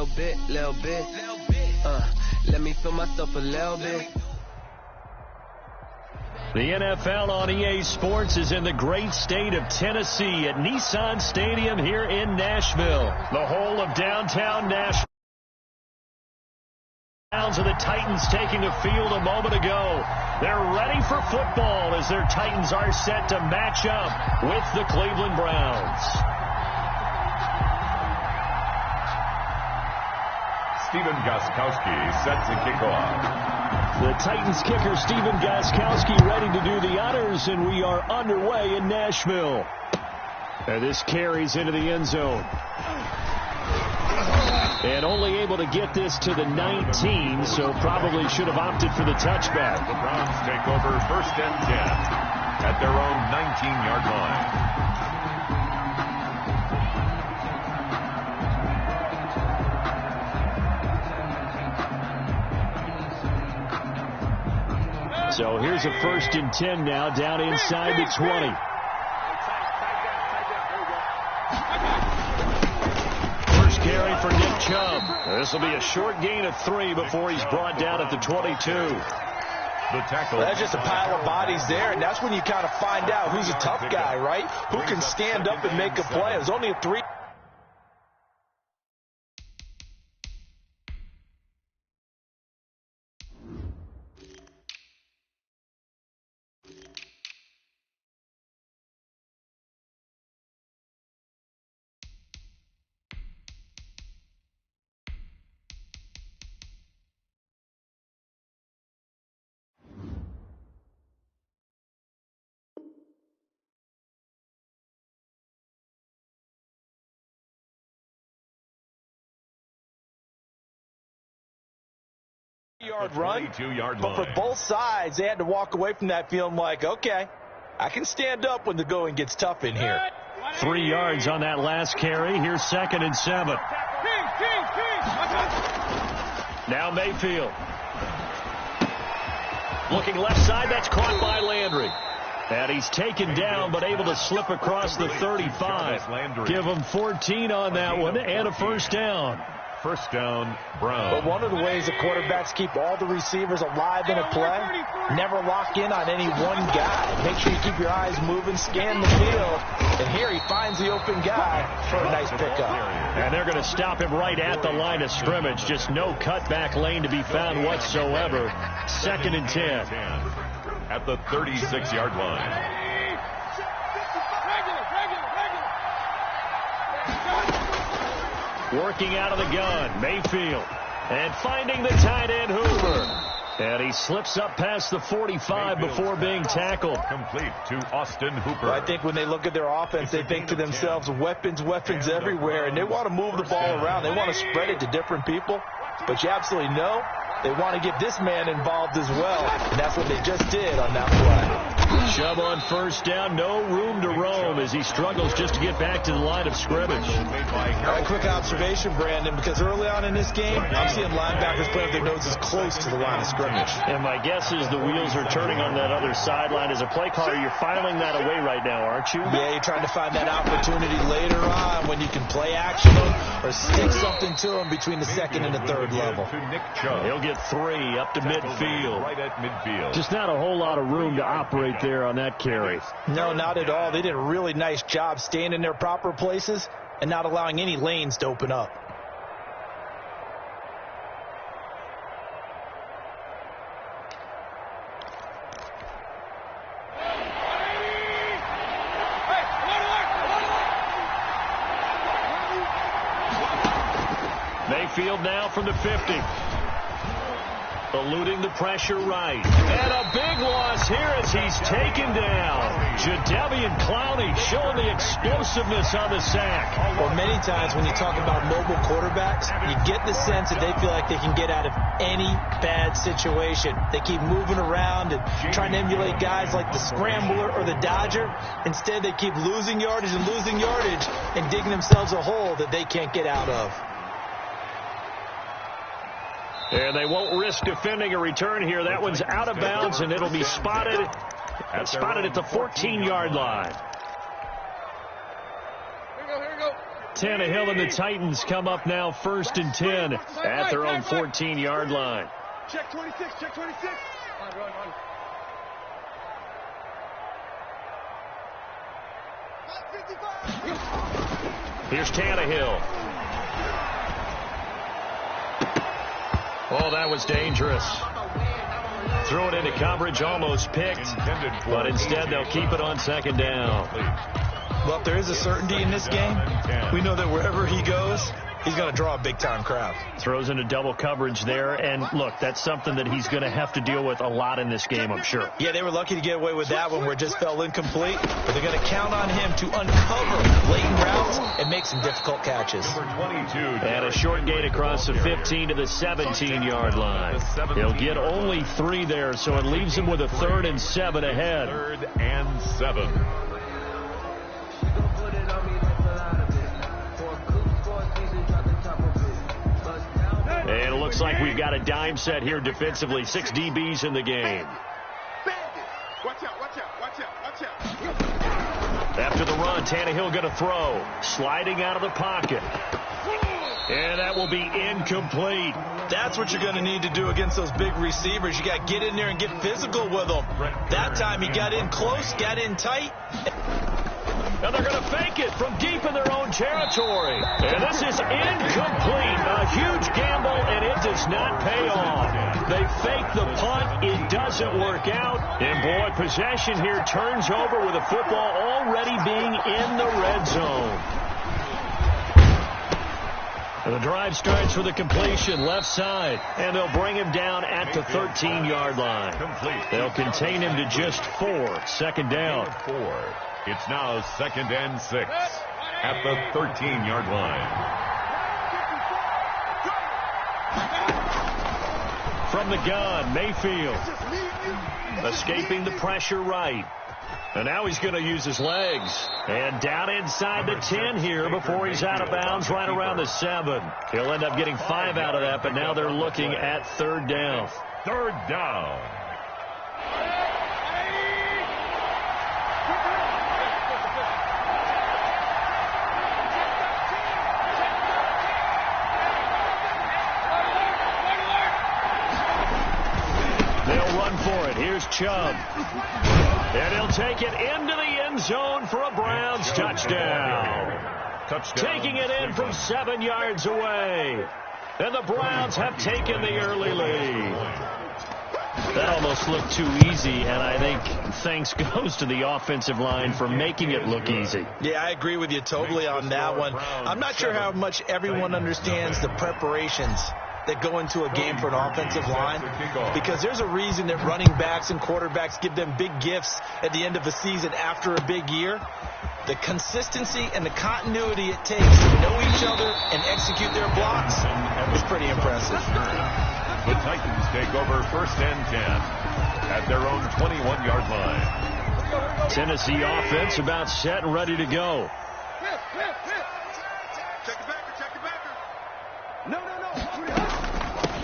little bit. Let me feel myself a little bit. The NFL on EA Sports is in the great state of Tennessee at Nissan Stadium here in Nashville. The whole of downtown Nashville. Sounds of the Titans taking the field a moment ago. They're ready for football as their Titans are set to match up with the Cleveland Browns. Stephen Gostkowski sets the kickoff. The Titans kicker Stephen Gostkowski ready to do the honors, and we are underway in Nashville. And this carries into the end zone. And only able to get this to the 19, so probably should have opted for the touchback. The Browns take over 1st and 10 at their own 19-yard line. So here's a 1st and 10 now, down inside the 20. First carry for Nick Chubb. This will be a short gain of 3 before he's brought down at the 22. The tackle. That's just a pile of bodies there, and that's when you kind of find out who's a tough guy, right? Who can stand up and make a play. It was only a 3. Yard run, but for both sides, they had to walk away from that feeling like, okay, I can stand up when the going gets tough in here. 3 yards on that last carry. Here's 2nd and 7. Now Mayfield. Looking left side, that's caught by Landry. And he's taken down, but able to slip across the 35. Give him 14 on that one, and a 1st down. 1st down, Brown. But one of the ways the quarterbacks keep all the receivers alive in a play, never lock in on any one guy. Make sure you keep your eyes moving, scan the field, and here he finds the open guy for a nice pickup. And they're going to stop him right at the line of scrimmage. Just no cutback lane to be found whatsoever. 2nd and 10. At the 36-yard line. Working out of the gun, Mayfield. And finding the tight end, Hoover. And he slips up past the 45 before being tackled. Complete to Austin Hooper. Well, I think when they look at their offense, they think to themselves, weapons everywhere. And they want to move the ball around. They want to spread it to different people. But you absolutely know they want to get this man involved as well. And that's what they just did on that play. Chubb on 1st down, no room to roam as he struggles just to get back to the line of scrimmage. A quick observation, Brandon, because early on in this game, I'm seeing linebackers play with their noses close to the line of scrimmage. And my guess is the wheels are turning on that other sideline. As a play caller, you're filing that away right now, aren't you? Yeah, you're trying to find that opportunity later on when you can play action or stick something to them between the 2nd and the 3rd level. He'll get 3 up to midfield. Right at midfield. Just not a whole lot of room to operate there on that carry. No, not at all. They did a really nice job staying in their proper places and not allowing any lanes to open up. Mayfield now from the 50. Eluding the pressure right. And a big loss here as he's taken down. Jadeveon Clowney showing the explosiveness on the sack. Well, many times when you talk about mobile quarterbacks, you get the sense that they feel like they can get out of any bad situation. They keep moving around and trying to emulate guys like the Scrambler or the Dodger. Instead, they keep losing yardage and digging themselves a hole that they can't get out of. And they won't risk defending a return here. That one's out of bounds, and it'll be spotted at the 14-yard line. Tannehill and the Titans come up now 1st and 10 at their own 14-yard line. Check 26, check 26. Run. Here's Tannehill. Oh, that was dangerous. Threw it into coverage, almost picked, but instead they'll keep it on 2nd down. Well, if there is a certainty in this game, we know that wherever he goes, he's going to draw a big-time crowd. Throws into double coverage there, and look, that's something that he's going to have to deal with a lot in this game, I'm sure. Yeah, they were lucky to get away with that one where it just fell incomplete, but they're going to count on him to uncover blatant routes and make some difficult catches. And a short gain across the 15 to the 17-yard line. He'll get only 3 there, so it leaves him with a 3rd and 7 ahead. 3rd and 7. And it looks like we've got a dime set here defensively. 6 DBs in the game. Watch out. After the run, Tannehill going to throw. Sliding out of the pocket. And that will be incomplete. That's what you're going to need to do against those big receivers. You got to get in there and get physical with them. That time he got in close, got in tight. And they're going to fake it from deep in their own territory. And this is incomplete. A huge gamble, and it does not pay off. They fake the punt. It doesn't work out. And, boy, possession here turns over with the football already being in the red zone. And the drive starts with a completion left side. And they'll bring him down at the 13-yard line. They'll contain him to just 4. 2nd down. 4. It's now 2nd and 6 at the 13-yard line. From the gun, Mayfield. Escaping the pressure right. And now he's going to use his legs. And down inside the 10 here before he's out of bounds right around the 7. He'll end up getting 5 out of that, but now they're looking at 3rd down. 3rd down. For it. Here's Chubb. And he'll take it into the end zone for a Browns touchdown. Taking it in from 7 yards away. And the Browns have taken the early lead. That almost looked too easy, and I think thanks goes to the offensive line for making it look easy. Yeah, I agree with you totally on that one. I'm not sure how much everyone understands the preparations that go into a game for an offensive line, because there's a reason that running backs and quarterbacks give them big gifts at the end of a season after a big year. The consistency and the continuity it takes to know each other and execute their blocks is pretty impressive. The Titans take over 1st and 10 at their own 21-yard line. Tennessee offense about set and ready to go.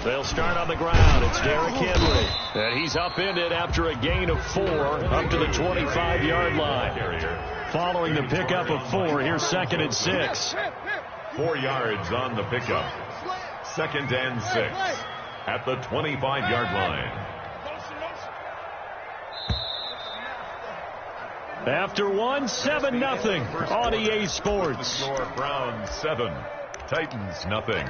They'll start on the ground. It's Derrick Henry. And he's upended after a gain of 4 up to the 25-yard line. Following the pickup of 4, here's 2nd and 6. 4 yards on the pickup. 2nd and 6 at the 25-yard line. After 1, 7-0 on EA Sports. Browns 7, Titans nothing.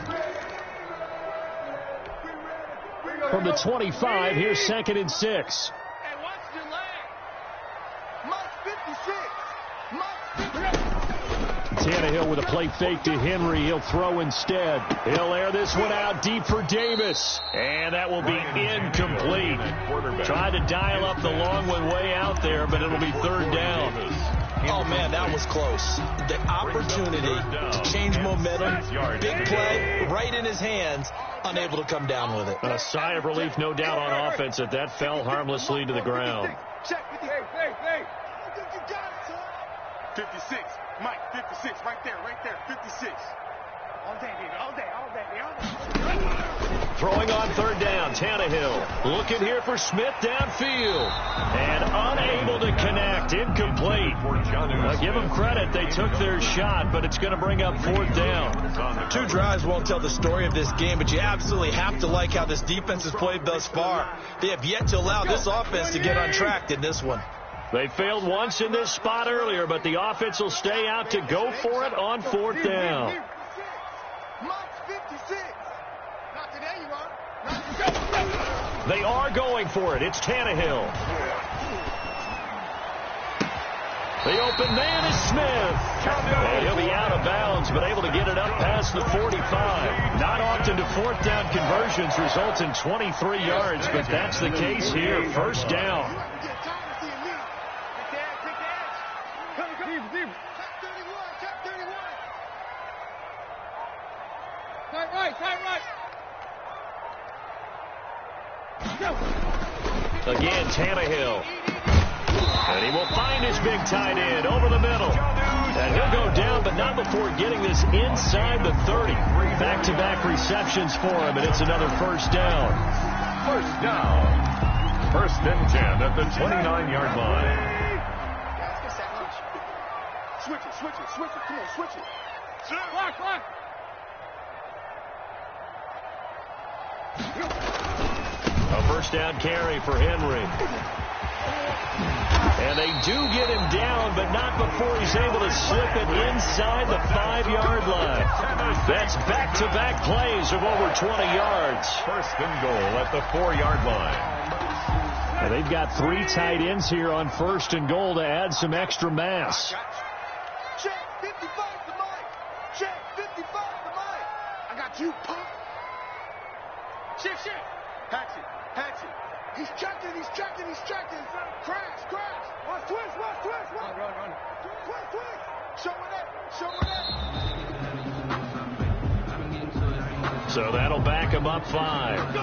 From the 25, here's 2nd and 6. Hey, watch the leg. Mike 56. Tannehill with a play fake to Henry. He'll throw instead. He'll air this one out deep for Davis. And that will be incomplete. Tried to dial up the long one way out there, but it'll be 3rd down. Oh, man, that was close. The opportunity to change momentum, big play, right in his hands, unable to come down with it. A sigh of relief, no doubt, on offense that that fell harmlessly to the ground. Check 50. Hey. I think you got it, son. 56. Mike, 56. Right there. 56. All day, baby. All day. Throwing on third down, Tannehill. Looking here for Smith downfield. And unable to connect. Incomplete. Now, give them credit. They took their shot, but it's going to bring up fourth down. 2 drives won't tell the story of this game, but you absolutely have to like how this defense has played thus far. They have yet to allow this offense to get untracked in this one. They failed once in this spot earlier, but the offense will stay out to go for it on fourth down. They are going for it. It's Tannehill. The open man is Smith. And he'll be out of bounds, but able to get it up past the 45. Not often do fourth down conversions result in 23 yards, but that's the case here. First down. Again, Tannehill. And he will find his big tight end over the middle. And he'll go down, but not before getting this inside the 30. Back-to-back receptions for him, and it's another first down. First down. First and 10 at the 29-yard line. Switch it. Come on, switch it. Block. A first down carry for Henry. And they do get him down, but not before he's able to slip it inside the 5-yard line. That's back-to-back plays of over 20 yards. First and goal at the 4-yard line. Now they've got 3 tight ends here on first and goal to add some extra mass. Check 55 to Mike. Check 55 to Mike. I got you, punk. Shift. Hatch it. He's checking. Crash. Watch twist. Run. Twist. Show it up. So that'll back him up 5.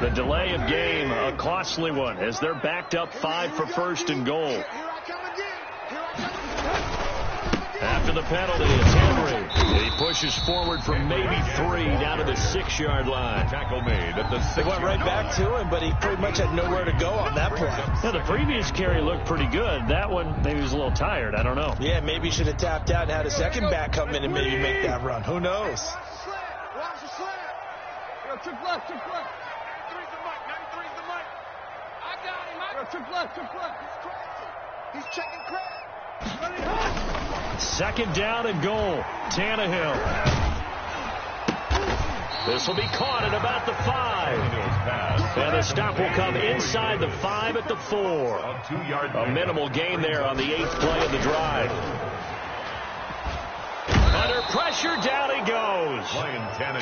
The delay of game, a costly one, as they're backed up 5 for first and goal. Here I come again. After the penalty, it's Henry. He pushes forward from maybe 3 down to the 6-yard line. Tackle made at the 6-yard line. They went right back to him, but he pretty much had nowhere to go on that play. Now, the previous carry looked pretty good. That one, maybe he was a little tired. I don't know. Yeah, maybe he should have tapped out and had a second back come in and maybe make that run. Who knows? Watch the slant. Yo, trick left. 93's the mic. I got him. Yo, trick left. He's checking crack. Second down and goal. Tannehill. This will be caught at about the 5. And the stop will come inside the 5 at the 4. A minimal gain there on the 8th play of the drive. Under pressure, down he goes.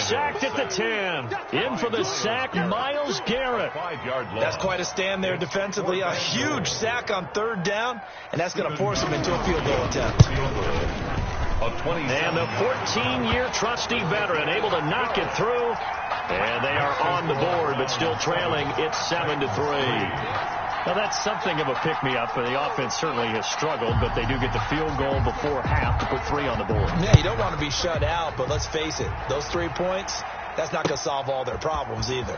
Sacked at the 10. In for the sack, Myles Garrett. That's quite a stand there defensively. A huge sack on third down, and that's going to force him into a field goal attempt. And the 14-year trusty veteran able to knock it through. And they are on the board, but still trailing. It's 7-3. Well, that's something of a pick-me-up, for the offense certainly has struggled, but they do get the field goal before half to put 3 on the board. Yeah, you don't want to be shut out, but let's face it, those 3 points, that's not going to solve all their problems either.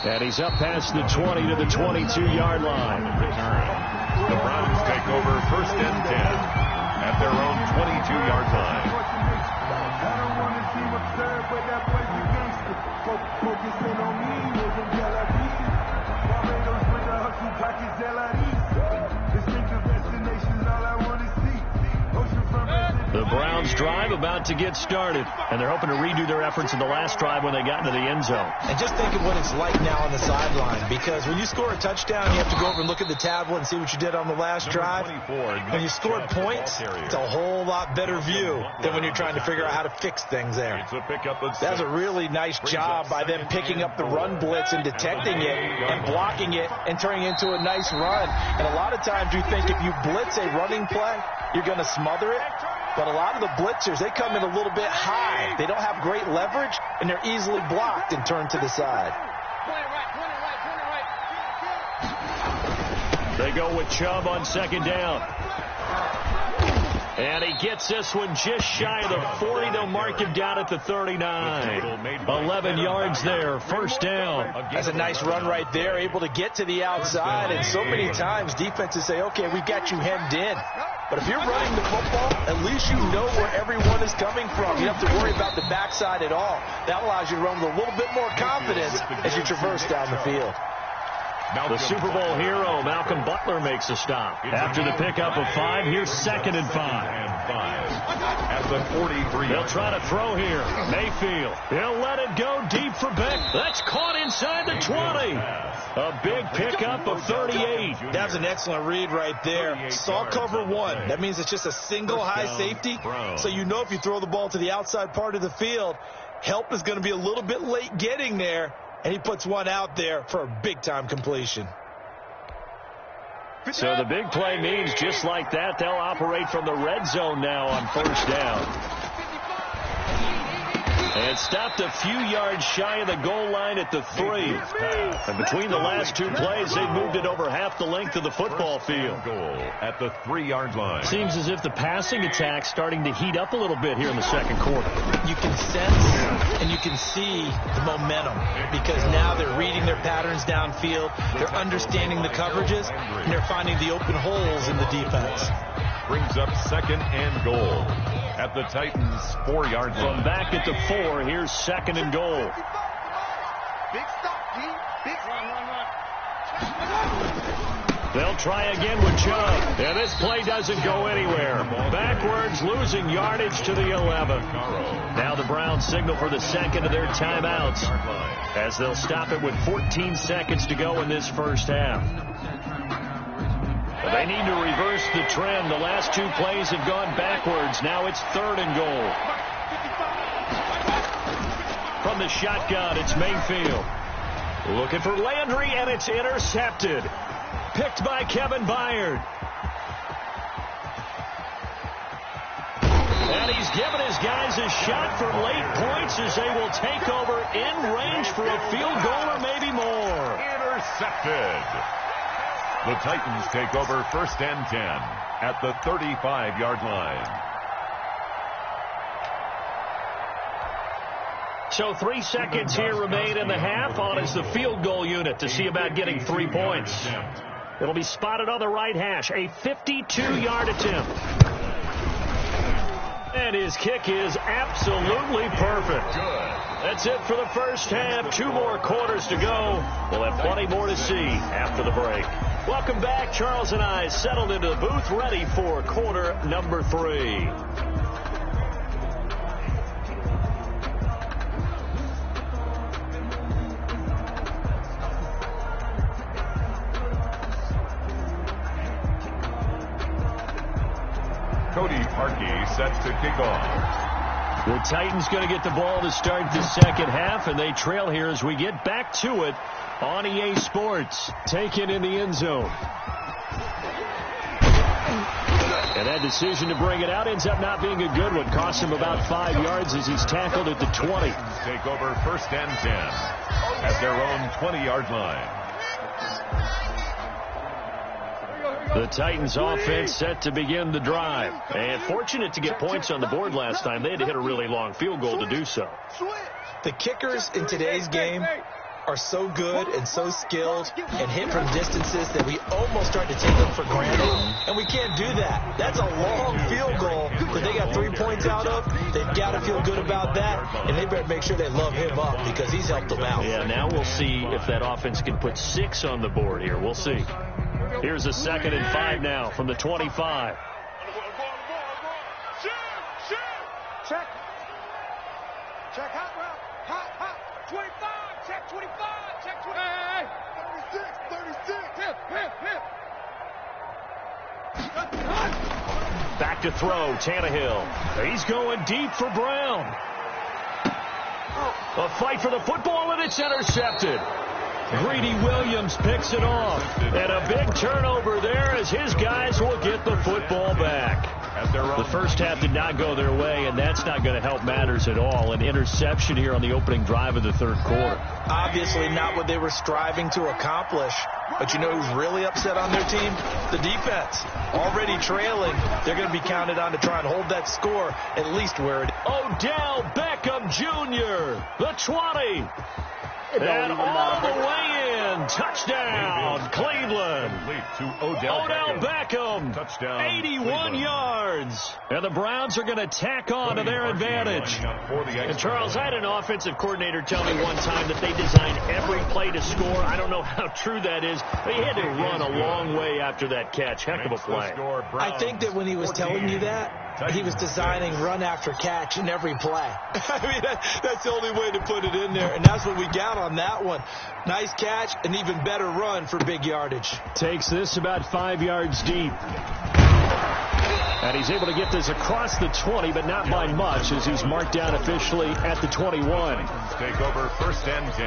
And he's up past the 20 to the 22-yard line. The Browns take over first and 10 at their own 22-yard line. I don't want to see what's there, but that boy's a gangster. Focusing on me, wasn't Galaxy. Barbados with the hustle, pockets Delaris. Distinctive destination, all I want to see. Ocean from The Browns drive about to get started, and they're hoping to redo their efforts in the last drive when they got into the end zone. And just think of what it's like now on the sideline, because when you score a touchdown, you have to go over and look at the tablet and see what you did on the last drive. When you scored points, it's a whole lot better view than when you're trying to figure out how to fix things there. That's a really nice job by them picking up the run blitz and detecting it and blocking it and turning it into a nice run. And a lot of times you think if you blitz a running play, you're going to smother it. But a lot of the blitzers, they come in a little bit high. They don't have great leverage, and they're easily blocked and turned to the side. They go with Chubb on second down. And he gets this one just shy of the 40. They'll mark him down at the 39. 11 yards there, first down. That's a nice run right there, able to get to the outside. And so many times defenses say, okay, we've got you hemmed in. But if you're running the football, at least you know where everyone is coming from. You don't have to worry about the backside at all. That allows you to run with a little bit more confidence as you traverse down the field. The Super Bowl hero, Malcolm Butler, makes a stop. After the pickup of 5, here's 2nd and 5. At the 43. They'll try to throw here. Mayfield. He'll let it go deep for Beck. That's caught inside the 20. A big pickup of 38. That was an excellent read right there. Saw cover 1. That means it's just a single high safety. So you know if you throw the ball to the outside part of the field, help is going to be a little bit late getting there. And he puts one out there for a big-time completion. So the big play means just like that, they'll operate from the red zone now on first down. And stopped a few yards shy of the goal line at the 3. And between the last 2 plays, they've moved it over half the length of the football field. Goal at the 3-yard line. Seems as if the passing attack's starting to heat up a little bit here in the second quarter. You can sense and you can see the momentum because now they're reading their patterns downfield, they're understanding the coverages, and they're finding the open holes in the defense. Brings up 2nd and goal at the Titans' 4-yard line. From back at the 4, here's 2nd and goal. Big stop, G. Big They'll try again with Chubb. And this play doesn't go anywhere. Backwards, losing yardage to the 11. Now the Browns signal for the second of their timeouts as they'll stop it with 14 seconds to go in this first half. They need to reverse the trend. The last 2 plays have gone backwards. Now it's 3rd and goal. From the shotgun, it's Mayfield. Looking for Landry, and it's intercepted. Picked by Kevin Byard. And he's given his guys a shot for late points as they will take over in range for a field goal or maybe more. Intercepted. The Titans take over 1st and 10 at the 35-yard line. So 3 seconds here remain in the half. On is the field goal unit to see about getting 3 points. It'll be spotted on the right hash. A 52-yard attempt. And his kick is absolutely perfect. That's it for the first half. 2 more quarters to go. We'll have plenty more to see after the break. Welcome back. Charles and I settled into the booth, ready for quarter number 3. Cody Parkey set to kick off. The Titans going to get the ball to start the second half, and they trail here as we get back to it on EA Sports. Taken in the end zone. And that decision to bring it out ends up not being a good one. Costs him about 5 yards as he's tackled at the 20. Take over 1st and 10 at their own 20-yard line. The Titans offense set to begin the drive. And fortunate to get points on the board last time. They had to hit a really long field goal to do so. The kickers in today's game are so good and so skilled and hit from distances that we almost start to take them for granted. And we can't do that. That's a long field goal that they got 3 points out of. They've got to feel good about that. And they better make sure they love him up because he's helped them out. Yeah, now we'll see if that offense can put 6 on the board here. We'll see. Here's a 2nd and 5 now from the 25. Check. Check hot route. Hot. 25. Check 25. Check 25. Hey. 36. Back to throw. Tannehill. He's going deep for Brown. A fight for the football, and it's intercepted. Greedy Williams picks it off. And a big turnover there as his guys will get the football back. The first half did not go their way, and that's not going to help matters at all. An interception here on the opening drive of the third quarter. Obviously not what they were striving to accomplish. But you know who's really upset on their team? The defense. Already trailing, they're going to be counted on to try and hold that score at least where it is. Odell Beckham Jr., the 20. And all the way in. Touchdown, Cleveland. Odell Beckham, touchdown, 81 Cleveland. Yards. And the Browns are going to tack on to their advantage. And, Charles, I had an offensive coordinator tell me one time that they designed every play to score. I don't know how true that is. They had to run a long way after that catch. Heck of a play. I think that when he was telling you that, he was designing run after catch in every play. I mean, that's the only way to put it in there, and that's what we got on that one. Nice catch, an even better run for big yardage. Takes this about 5 yards deep. And he's able to get this across the 20, but not by much, as he's marked down officially at the 21. Take over 1st and 10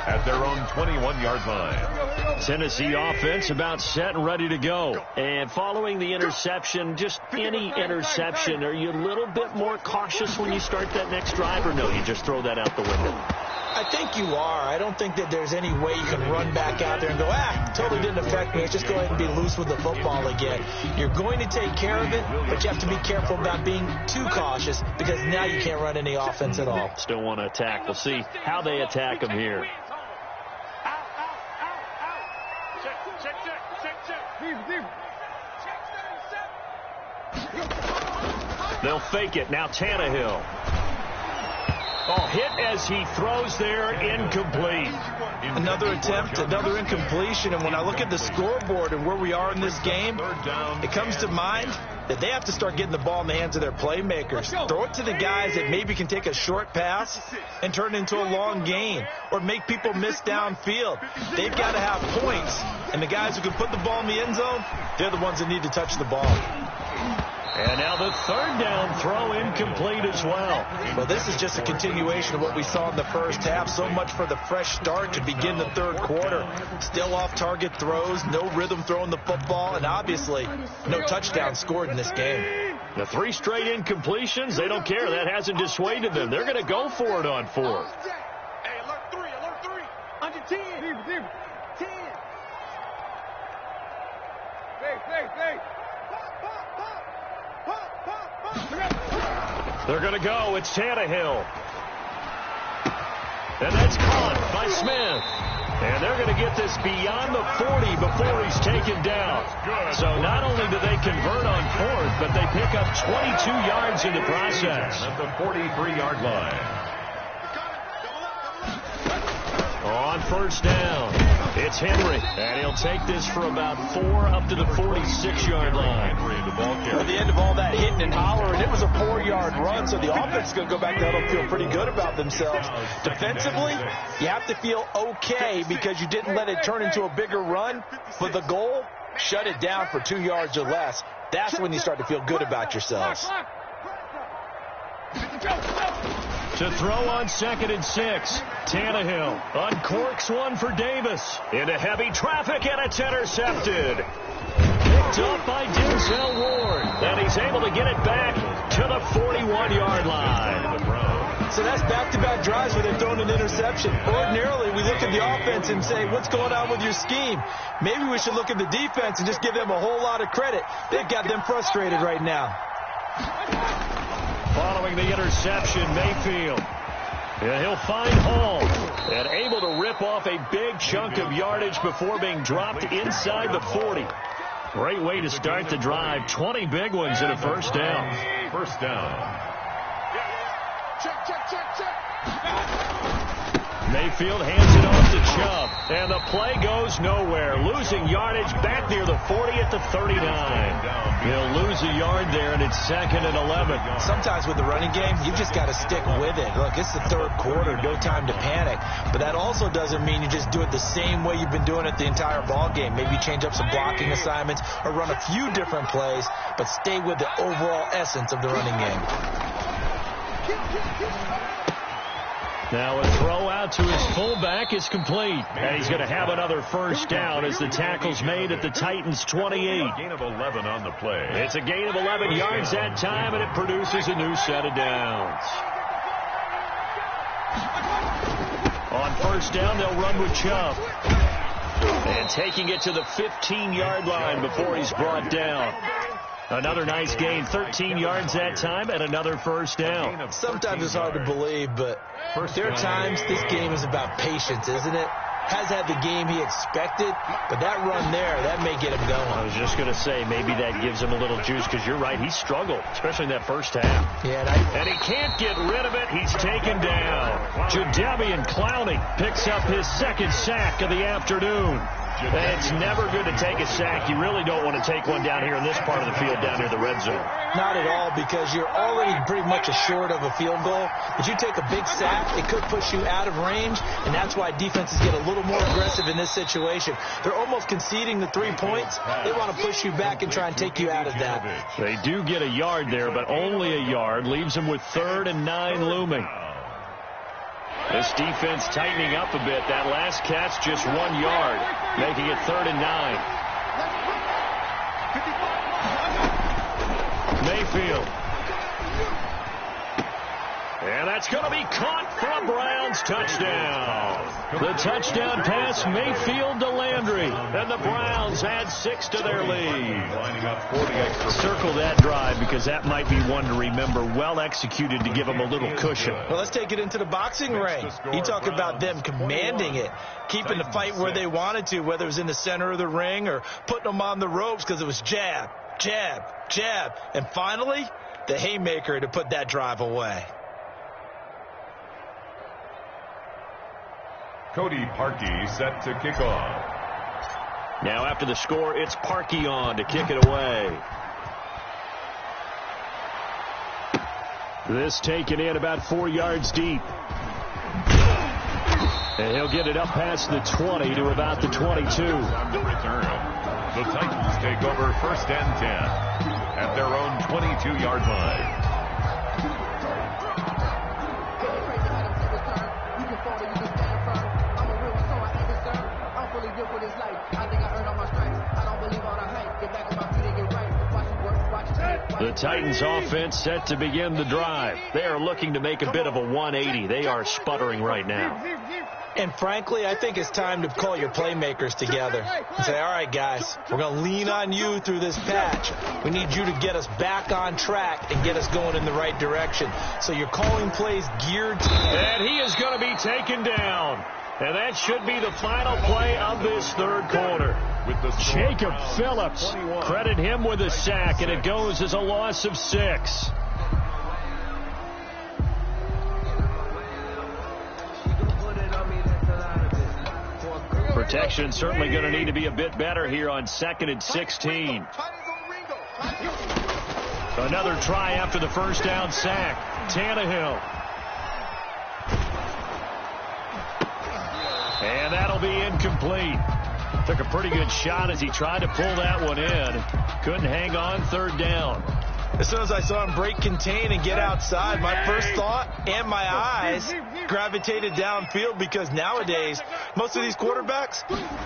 at their own 21-yard line. Tennessee offense about set and ready to go. And following the interception, just any interception, are you a little bit more cautious when you start that next drive, or no, you just throw that out the window? I think you are. I don't think that there's any way you can run back out there and go, totally didn't affect me. Let's just go ahead and be loose with the football again. You're going to take care of it, but you have to be careful about being too cautious, because now you can't run any offense at all. Still want to attack. We'll see how they attack them here. They'll fake it. Now Tannehill. Hit as he throws there, incomplete. Another attempt, another incompletion. And when I look at the scoreboard and where we are in this game, it comes to mind that they have to start getting the ball in the hands of their playmakers. Throw it to the guys that maybe can take a short pass and turn it into a long gain, or make people miss downfield. They've got to have points, and the guys who can put the ball in the end zone, they're the ones that need to touch the ball. And now the third down throw, incomplete as well. Well, this is just a continuation of what we saw in the first half. So much for the fresh start to begin the third quarter. Still off-target throws, no rhythm throwing the football, and obviously no touchdown scored in this game. The 3 straight incompletions, they don't care. That hasn't dissuaded them. They're going to go for it on 4th. Hey, alert 3. Under 10. 10. Hey. They're going to go. It's Tannehill. And that's caught by Smith. And they're going to get this beyond the 40 before he's taken down. So not only do they convert on 4th, but they pick up 22 yards in the process. At the 43-yard line. On 1st down, it's Henry. And he'll take this for about 4 up to the 46-yard line. At the end of all that hitting and hollering, it was a 4-yard run, so the offense is going to go back there and feel pretty good about themselves. Defensively, you have to feel okay because you didn't let it turn into a bigger run. But the goal, shut it down for 2 yards or less. That's when you start to feel good about yourselves. To throw on 2nd and 6. Tannehill uncorks one for Davis. Into heavy traffic, and it's intercepted. Picked up by Denzel Ward. And he's able to get it back to the 41-yard line. So that's back-to-back drives where they've thrown an interception. Ordinarily, we look at the offense and say, what's going on with your scheme? Maybe we should look at the defense and just give them a whole lot of credit. They've got them frustrated right now. Following the interception, Mayfield. And he'll find Hall. And able to rip off a big chunk of yardage before being dropped inside the 40. Great way to start the drive. 20 big ones in a first down. First down. Check. Mayfield hands it off to Chubb. And the play goes nowhere. Losing yardage back near the 40 at the 39. He'll lose a yard there, and it's 2nd and 11. Sometimes with the running game, you just got to stick with it. Look, it's the third quarter, no time to panic. But that also doesn't mean you just do it the same way you've been doing it the entire ball game. Maybe change up some blocking assignments or run a few different plays, but stay with the overall essence of the running game. Now a throw out to his fullback is complete. And he's going to have another first down as the tackle's made at the Titans' 28. Gain of 11 on the play. It's a gain of 11 yards that time, and it produces a new set of downs. On first down, they'll run with Chubb. And taking it to the 15-yard line before he's brought down. Another nice gain, 13 yards that time, and another first down. Sometimes it's hard to believe, but there are times this game is about patience, isn't it? Has had the game he expected, but that run there, that may get him going. I was just going to say, maybe that gives him a little juice, because you're right, he struggled, especially in that first half. Yeah, and he can't get rid of it. He's taken down. Jadeveon Clowney picks up his second sack of the afternoon. It's never good to take a sack. You really don't want to take one down here in this part of the field, down near the red zone. Not at all, because you're already pretty much assured of a field goal. But you take a big sack, it could push you out of range, and that's why defenses get a little more aggressive in this situation. They're almost conceding the 3 points. They want to push you back and try and take you out of that. They do get a yard there, but only a yard. Leaves them with 3rd and 9 looming. This defense tightening up a bit. That last catch just 1 yard, making it 3rd and 9. Mayfield. And that's going to be caught for a Browns touchdown. The touchdown pass, Mayfield to Landry. And the Browns add 6 to their lead. Circle that drive, because that might be one to remember. Well executed to give them a little cushion. Well, let's take it into the boxing ring. You talk about them commanding it, keeping the fight where they wanted to, whether it was in the center of the ring or putting them on the ropes, because it was jab, jab, jab. And finally, the haymaker to put that drive away. Cody Parkey set to kick off. Now after the score, it's Parkey on to kick it away. This taken in about 4 yards deep. And he'll get it up past the 20 to about the 22. On the return, the Titans take over 1st and 10 at their own 22-yard line. The Titans offense set to begin the drive. They are looking to make a bit of a 180. They are sputtering right now. And frankly, I think it's time to call your playmakers together and say, all right, guys, we're going to lean on you through this patch. We need you to get us back on track and get us going in the right direction. So you're calling plays geared to... And he is going to be taken down. And that should be the final play of this 3rd quarter. Jacob Phillips, credit him with a sack, and it goes as a loss of 6. Protection certainly going to need to be a bit better here on 2nd and 16. Another try after the first down sack. Tannehill. And that'll be incomplete. Took a pretty good shot as he tried to pull that one in. Couldn't hang on 3rd down. As soon as I saw him break contain and get outside, my first thought and my eyes gravitated downfield, because nowadays, most of these quarterbacks,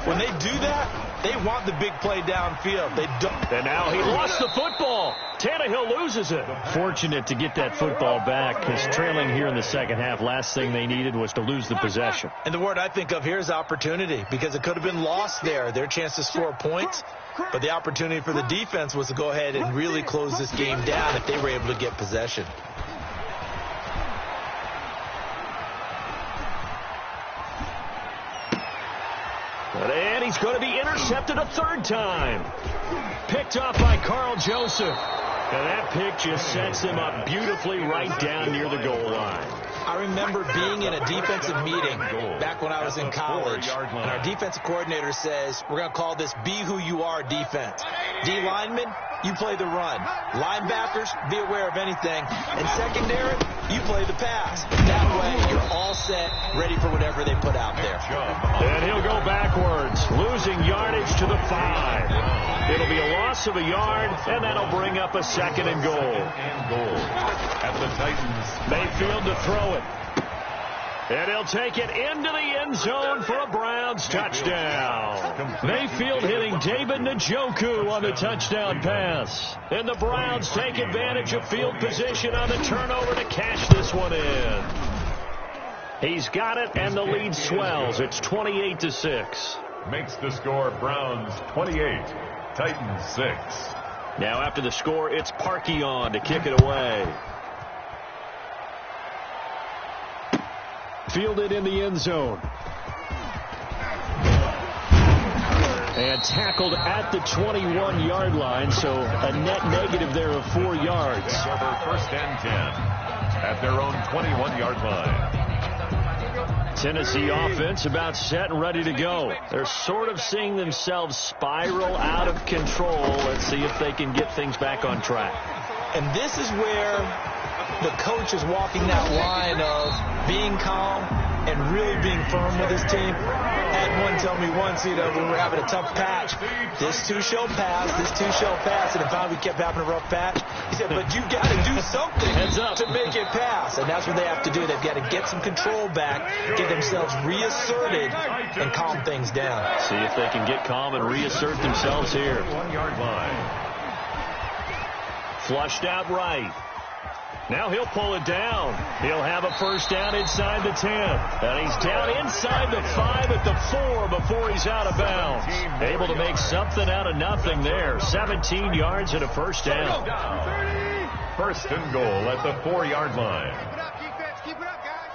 when they do that, they want the big play downfield. They don't. And now he lost the football. Tannehill loses it. Fortunate to get that football back, because trailing here in the second half, last thing they needed was to lose the possession. And the word I think of here is opportunity, because it could have been lost there. Their chance to score points. But the opportunity for the defense was to go ahead and really close this game down if they were able to get possession. And he's going to be intercepted a 3rd time. Picked off by Carl Joseph. And that pick just sets him up beautifully right down near the goal line. I remember being in a defensive meeting back when I was in college, and our defensive coordinator says, we're going to call this Be Who You Are defense. D linemen, you play the run. Linebackers, be aware of anything. And secondary, you play the pass. That way, you're all set, ready for whatever they put out there. And he'll go backwards, losing yardage to the 5. It'll be a loss of a yard, and that'll bring up a 2nd and goal. At the Titans. Mayfield to throw it. And he'll take it into the end zone for a Browns touchdown. Mayfield hitting David Njoku on the touchdown pass. And the Browns take advantage of field position on the turnover to cash this one in. He's got it, and the lead swells. It's 28-6. Makes the score Browns 28, Titans 6. Now after the score, it's Parkey on to kick it away. Fielded in the end zone. And tackled at the 21-yard line, so a net negative there of 4 yards. Over first and 10 at their own 21-yard line. Tennessee offense about set and ready to go. They're sort of seeing themselves spiral out of control. Let's see if they can get things back on track. And this is where the coach is walking that line of being calm and really being firm with his team. Had one tell me once, when we were having a tough patch, this too shall pass, this too shall pass, and if we kept having a rough patch, he said, but you got to do something to make it pass, and that's what they have to do. They've got to get some control back, get themselves reasserted, and calm things down. See if they can get calm and reassert themselves here. 1-yard line. Flushed out right. Now he'll pull it down. He'll have a first down inside the 10. And he's down inside the 5 at the 4 before he's out of bounds. Able to make something out of nothing there. 17 yards and a first down. First and goal at the 4-yard line. Keep it up, guys.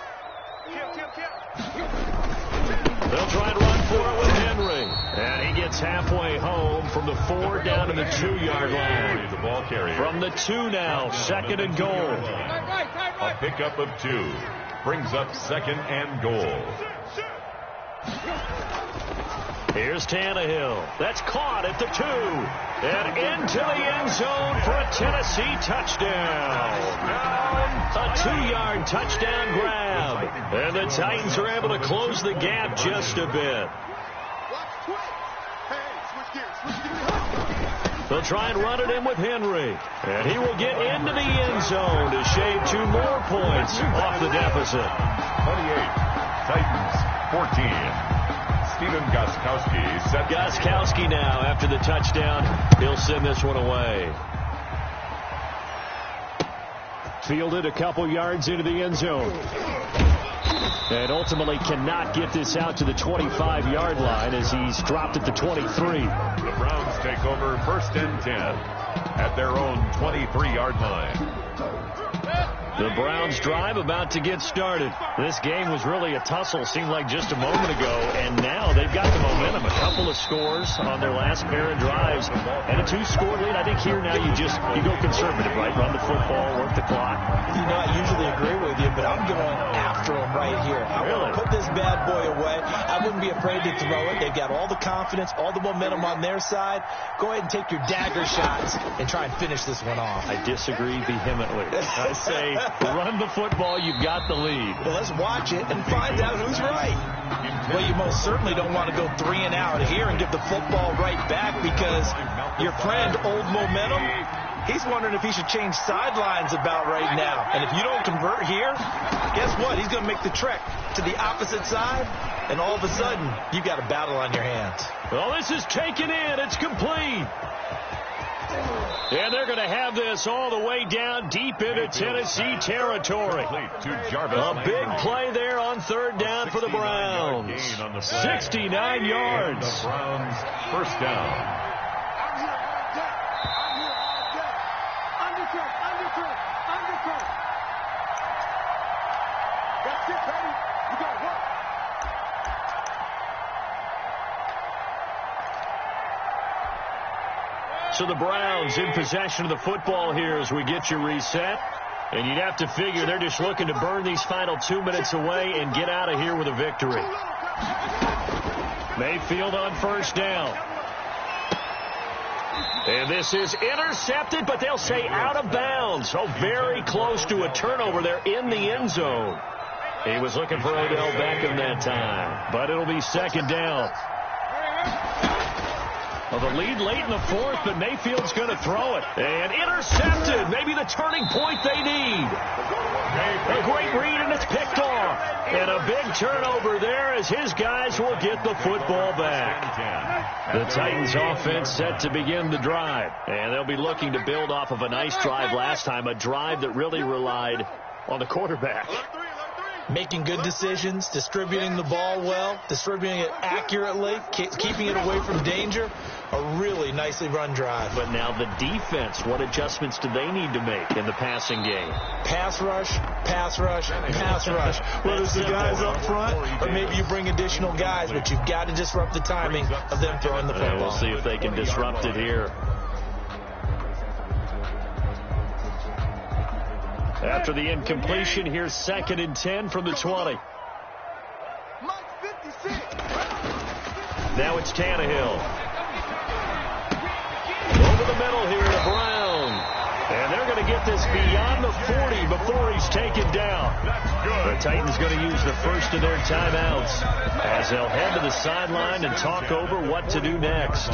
They'll try and run for it with Henry. And he gets halfway home from the 4 down to the 2-yard line. The ball carrier. From the 2 now, second and goal. A pickup of 2 brings up second and goal. Here's Tannehill. That's caught at the 2. And into the end zone for a Tennessee touchdown. A 2-yard touchdown grab. And the Titans are able to close the gap just a bit. They'll try and run it in with Henry. And he will get into the end zone to shave 2 more points off the deficit. 28, Titans 14. Stephen Gostkowski set. Gostkowski now after the touchdown. He'll send this one away. Fielded a couple yards into the end zone. And ultimately cannot get this out to the 25-yard line as he's dropped at the 23. The Browns take over first and 10 at their own 23-yard line. The Browns drive about to get started. This game was really a tussle, seemed like just a moment ago, and now they've got the momentum. A couple of scores on their last pair of drives, and a 2-score lead. I think here now you go conservative, right? Run the football, work the clock. You know, I usually agree with you, but I'm going after them right here. I want to put this bad boy away. I wouldn't be afraid to throw it. They've got all the confidence, all the momentum on their side. Go ahead and take your dagger shots and try and finish this one off. I disagree vehemently. I say run the football, you've got the lead. Well, let's watch it and find out who's right. Well, you most certainly don't want to go 3 and out here and give the football right back because your friend, Old Momentum, he's wondering if he should change sidelines about right now. And if you don't convert here, guess what? He's going to make the trek to the opposite side, and all of a sudden, you've got a battle on your hands. Well, this is taken in. It's complete. And they're going to have this all the way down deep into Tennessee territory. A big play there on 3rd down for the Browns. 69 yards. The Browns first down. So the Browns in possession of the football here as we get you reset. And you'd have to figure they're just looking to burn these final 2 minutes away and get out of here with a victory. Mayfield on first down. And this is intercepted, but they'll say out of bounds. So very close to a turnover there in the end zone. He was looking for Odell Beckham that time, but it'll be second down. Well, the lead late in the 4th, but Mayfield's going to throw it. And intercepted. Maybe the turning point they need. A great read, and it's picked off. And a big turnover there as his guys will get the football back. The Titans offense set to begin the drive. And they'll be looking to build off of a nice drive last time, a drive that really relied on the quarterback. Making good decisions, distributing the ball well, distributing it accurately, keeping it away from danger. A really nicely run drive. But now the defense, what adjustments do they need to make in the passing game? Pass rush, pass rush, pass rush. Whether it's the guys up front or maybe you bring additional guys, but you've got to disrupt the timing of them throwing the football. We'll see if they can disrupt it here. After the incompletion, here's 2nd and 10 from the 20. Now it's Tannehill. Over the middle here to Brown. And they're going to get this beyond the 40 before he's taken down. The Titans going to use the first of their timeouts as they'll head to the sideline and talk over what to do next.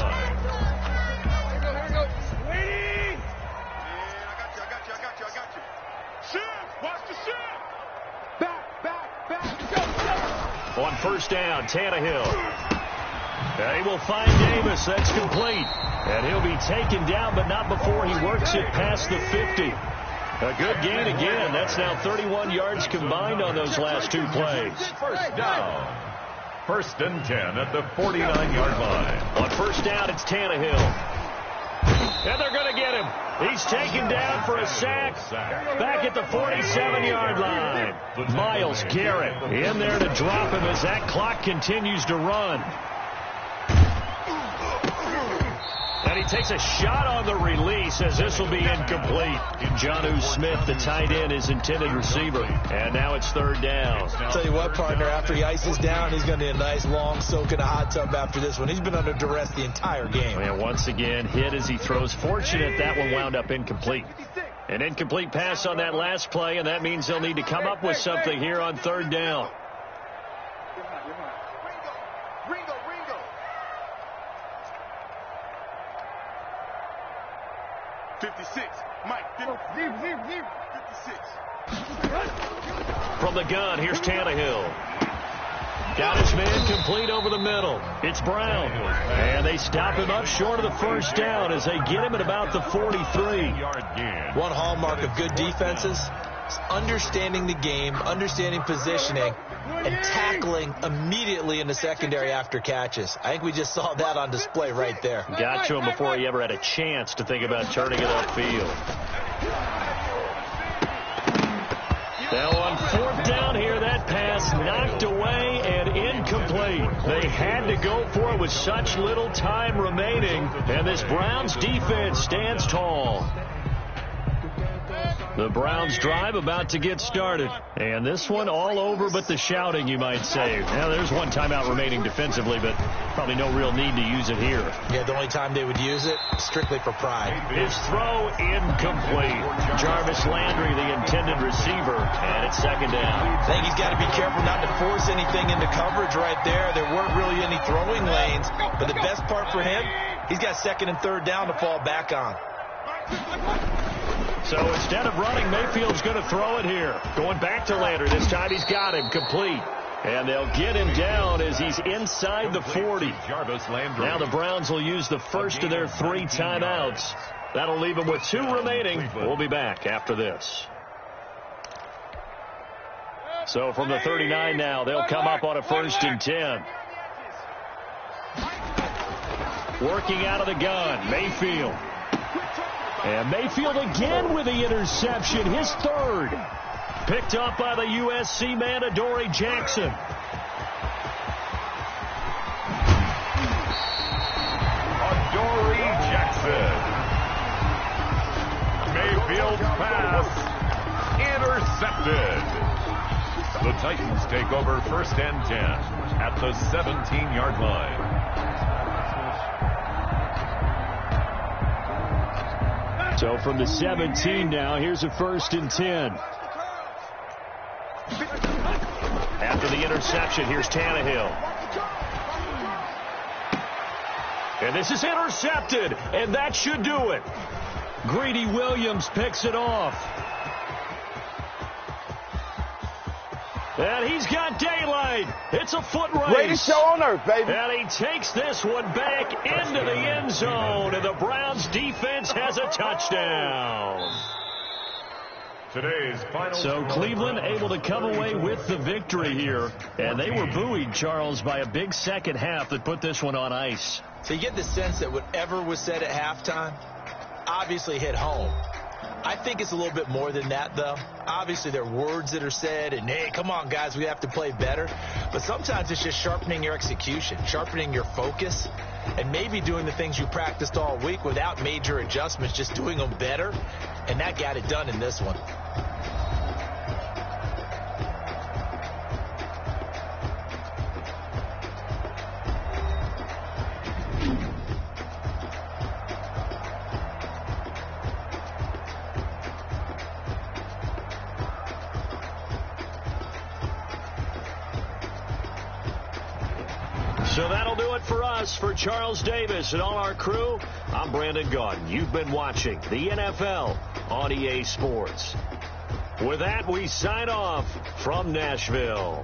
On first down, Tannehill. He will find Davis. That's complete. And he'll be taken down, but not before he works it past the 50. A good gain again. That's now 31 yards combined on those last two plays. First down. 1st and 10 at the 49-yard line. On first down, it's Tannehill. And they're going to get him. He's taken down for a sack back at the 47-yard line. Myles Garrett in there to drop him as that clock continues to run. And he takes a shot on the release as this will be incomplete. Jonnu Smith, the tight end, his intended receiver. And now it's 3rd down. I'll tell you what, partner, after he ices down, he's going to need a nice long soak in a hot tub after this one. He's been under duress the entire game. And once again, hit as he throws. Fortunate that one wound up incomplete. An incomplete pass on that last play, and that means they'll need to come up with something here on 3rd down. From the gun, here's Tannehill. Got his man complete over the middle. It's Brown. And they stop him up short of the first down as they get him at about the 43. One hallmark of good defenses is understanding the game, understanding positioning, and tackling immediately in the secondary after catches. I think we just saw that on display right there. Got to him before he ever had a chance to think about turning it upfield. Now on 4th down here, that pass knocked away and incomplete. They had to go for it with such little time remaining, and this Browns defense stands tall. The Browns drive about to get started. And this one all over but the shouting, you might say. Now, there's one timeout remaining defensively, but probably no real need to use it here. Yeah, the only time they would use it, strictly for pride. His throw incomplete. Jarvis Landry, the intended receiver, and it's 2nd down. I think he's got to be careful not to force anything into coverage right there. There weren't really any throwing lanes, but the best part for him, he's got 2nd and 3rd down to fall back on. So instead of running, Mayfield's going to throw it here. Going back to Landry. This time he's got him complete. And they'll get him down as he's inside the 40. Now the Browns will use the first of their 3 timeouts. That'll leave them with 2 remaining. We'll be back after this. So from the 39 now, they'll come up on a 1st and 10. Working out of the gun, Mayfield. And Mayfield again with the interception, his 3rd. Picked up by the USC man, Adoree Jackson. Adoree Jackson. Mayfield's pass intercepted. The Titans take over 1st and 10 at the 17-yard line. So from the 17 now, here's a 1st and 10. After the interception, here's Tannehill. And this is intercepted, and that should do it. Greedy Williams picks it off. And he's got daylight. It's a foot race. Greatest show on earth, baby. And he takes this one back into the end zone, and the Browns defense has a touchdown. Today's final. So Cleveland able to come away with the victory here. And they were buoyed, Charles, by a big second half that put this one on ice. So you get the sense that whatever was said at halftime obviously hit home. I think it's a little bit more than that, though. Obviously, there are words that are said, and, hey, come on, guys, we have to play better. But sometimes it's just sharpening your execution, sharpening your focus, and maybe doing the things you practiced all week without major adjustments, just doing them better. And that got it done in this one. So that'll do it for us. For Charles Davis and all our crew, I'm Brandon Gaudin. You've been watching the NFL on EA Sports. With that, we sign off from Nashville.